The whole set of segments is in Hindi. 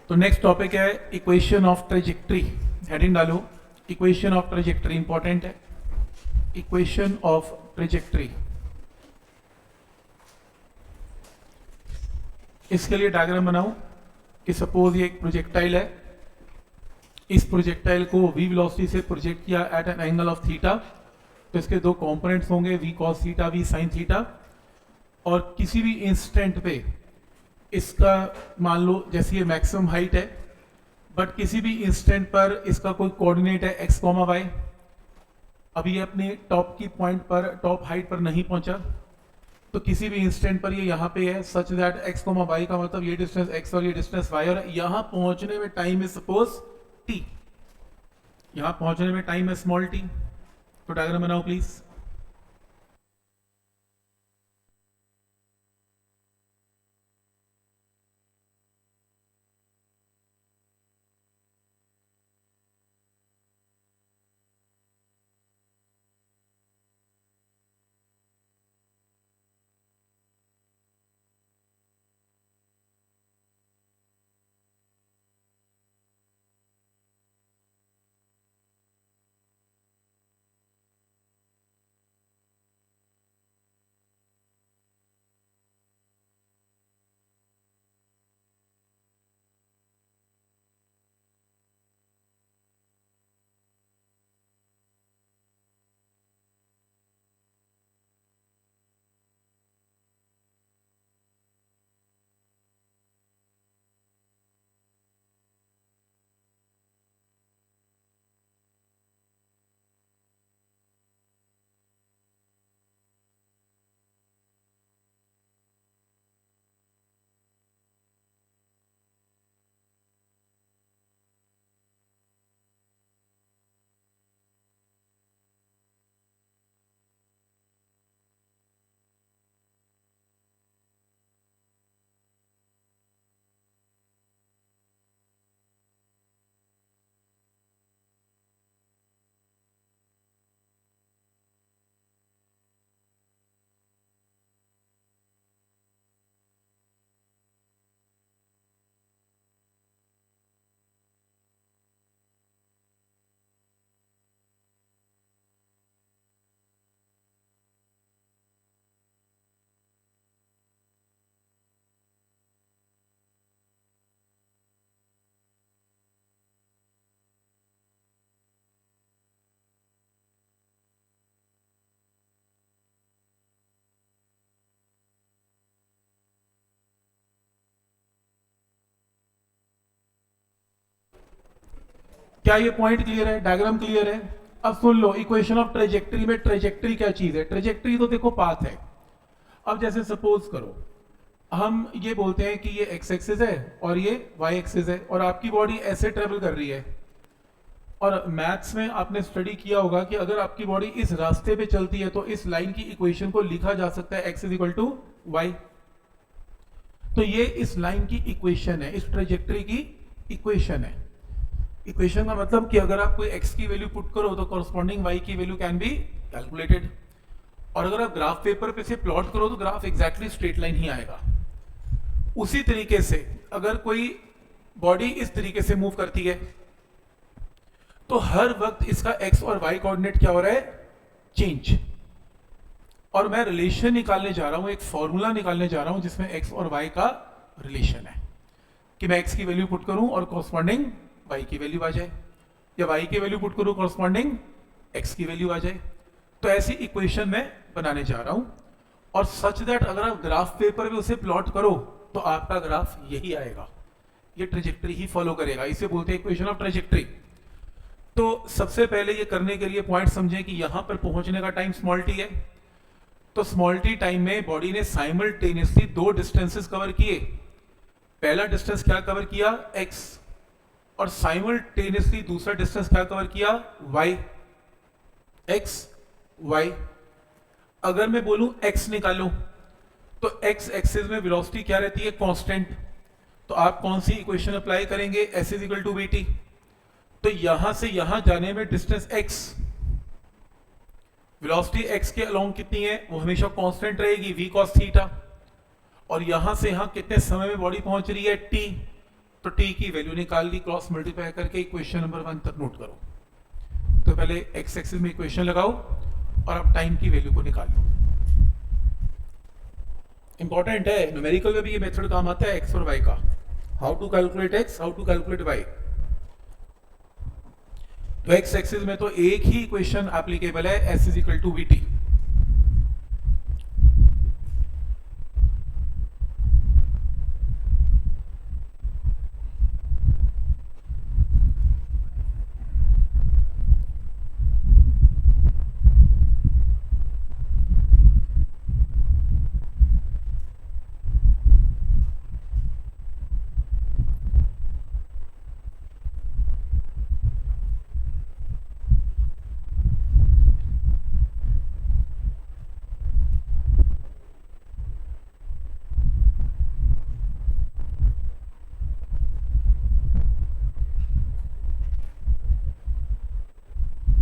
तो नेक्स्ट टॉपिक है इक्वेशन ऑफ ट्रेजेक्ट्री। हेडिंग डालो, इक्वेशन ऑफ ट्रेजेक्ट्री इंपॉर्टेंट है। इक्वेशन ऑफ ट्रेजेक्ट्री, इसके लिए डायग्राम बनाऊं कि सपोज ये एक प्रोजेक्टाइल है, इस प्रोजेक्टाइल को v वेलोसिटी से प्रोजेक्ट किया at an angle of theta, तो इसके दो कंपोनेंट्स होंगे v cos theta, v sin theta, और किसी भी इंस्टेंट पे इसका मान लो जैसे ये मैक्सिमम हाइट है, बट किसी भी इंस्टेंट पर इसका कोई कोऑर्डिनेट है x, y। अभी ये अपने टॉप की पॉइंट पर, टॉप हाइट पर नहीं पहुंचा, तो किसी भी इंस्टेंट पर ये यहाँ पे है सच दैट x, y का मतलब ये डिस्टेंस x और ये डिस्टेंस y, और यहाँ पहुंचने में टाइम है सपोज t, यहाँ पहुंचने में टाइम है स्मॉल t। तो डायग्राम बनाओ प्लीज। क्या ये पॉइंट क्लियर है? डायग्राम क्लियर है? अब सुन लो, इक्वेशन ऑफ ट्रेजेक्ट्री में ट्रेजेक्ट्री क्या चीज है? ट्रेजेक्ट्री तो देखो पाथ है। अब जैसे सपोज करो हम ये बोलते हैं कि ये एक्स एक्सिस है और ये वाई एक्सिस है, और आपकी बॉडी ऐसे ट्रेवल कर रही है, और मैथ्स में आपने स्टडी किया होगा कि अगर आपकी बॉडी इस रास्ते पे चलती है तो इस लाइन की इक्वेशन को लिखा जा सकता है x is equal to y. तो ये इस लाइन की इक्वेशन है, इस ट्रेजेक्ट्री की इक्वेशन है। इक्वेशन का मतलब कि अगर आप कोई x की वैल्यू पुट करो तो कॉरस्पॉन्डिंग y की वैल्यू कैन बी कैलकुलेटेड, और अगर आप ग्राफ पेपर पे से प्लॉट करो तो ग्राफ एग्जैक्टली स्ट्रेट लाइन ही आएगा। उसी तरीके से अगर कोई बॉडी इस तरीके से मूव करती है तो हर वक्त इसका x और y कोऑर्डिनेट क्या हो रहा है? चेंज। और मैं रिलेशन निकालने जा रहा हूं, एक फॉर्मूला निकालने जा रहा हूं जिसमें x और y का रिलेशन है, कि मैं x की वैल्यू पुट करूं और कॉरस्पॉन्डिंग y की वैल्यू आ जाए, या y की वैल्यू पुट करूं कॉरस्पॉन्डिंग x की वैल्यू आ जाए। तो ऐसी इक्वेशन मैं बनाने जा रहा हूं, और सच दैट अगर आप ग्राफ पेपर में उसे प्लॉट करो तो आपका ग्राफ यही आएगा, ये ट्रेजेक्ट्री ही फॉलो करेगा। इसे बोलते हैं इक्वेशन ऑफ ट्रेजेक्ट्री। तो सबसे पहले ये करने के लिए पॉइंट समझें कि यहां पर पहुंचने का टाइम स्मॉल t है, तो स्मॉल t टाइम में बॉडी ने साइमल्टेनियसली दो डिस्टेंसेस कवर किए। पहला डिस्टेंस क्या कवर किया? x, और साइमल्टेनियसली दूसरा डिस्टेंस क्या कवर किया? y, x, y। अगर मैं बोलूं x निकालो तो x एक्सिस में वेलोसिटी क्या रहती है? कांस्टेंट। तो आप कौन सी इक्वेशन अप्लाई करेंगे? s इज इक्वल टू vt। तो यहां से यहां जाने में डिस्टेंस x, वेलोसिटी x के अलोंग कितनी है? वो हमेशा कांस्टेंट रहेगी, v cos थीटा। और यहां से यहां कितने समय में बॉडी पहुंच रही है? t। तो टी की वैल्यू निकाल ली, क्रॉस मल्टीप्लाई करके इक्वेशन नंबर 1 तक नोट करो। तो पहले एक्स एक्सिस में इक्वेशन लगाओ और अब टाइम की वैल्यू को निकाल लो। इंपॉर्टेंट है, न्यूमेरिकल में भी ये मेथड काम आता है एक्स और वाई का। How to calculate x, how to calculate y. तो एक्स एक्सिस में तो एक ही इक्वेशन एप्लीकेबल है, s is equal to v t.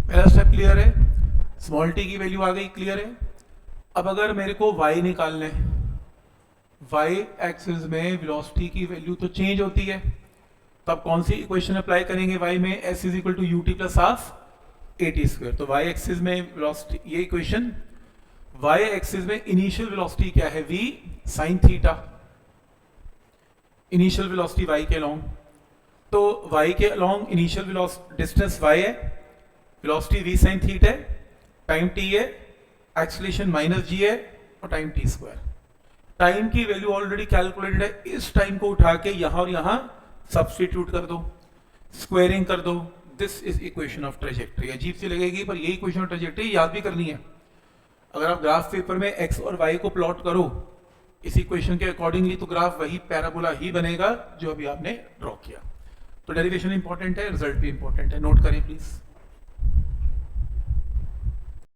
पहला स्टेप क्लियर है, स्मॉल टी की वैल्यू आ गई, क्लियर है। अब अगर मेरे को y निकालना है, y एक्सिस में वेलोसिटी की वैल्यू तो चेंज होती है, तब कौन सी इक्वेशन अप्लाई करेंगे y में, s is equal to u t plus half a t square. तो y एक्सिस में वेलोसिटी, ये इक्वेशन, y एक्सिस में इनिशियल वेलोसिटी क्या है, v sine theta, initial velocity y के अलोंग। तो y के अलोंग इनिशियल डिस्टेंस y है, वेलोसिटी v sin थीटा है, टाइम t है, एक्सीलरेशन माइनस g है और टाइम t स्क्वायर। टाइम की वैल्यू ऑलरेडी कैलकुलेटेड है, इस टाइम को उठा के यहां और यहां सब्स्टिट्यूट कर दो, स्क्वायरिंग कर दो। This is equation of trajectory. अजीब सी लगेगी पर यही इक्वेशन ऑफ ट्रेजेक्ट्री याद भी करनी है। अगर आप ग्राफ पेपर में x और y को प्लॉट करो इस इक्वेशन के अकॉर्डिंगली, तो ग्राफ वही पैराबोला ही बनेगा जो अभी आपने ड्रॉ किया। तो डेरिवेशन इंपॉर्टेंट है, रिजल्ट भी इंपॉर्टेंट है, नोट करें प्लीज।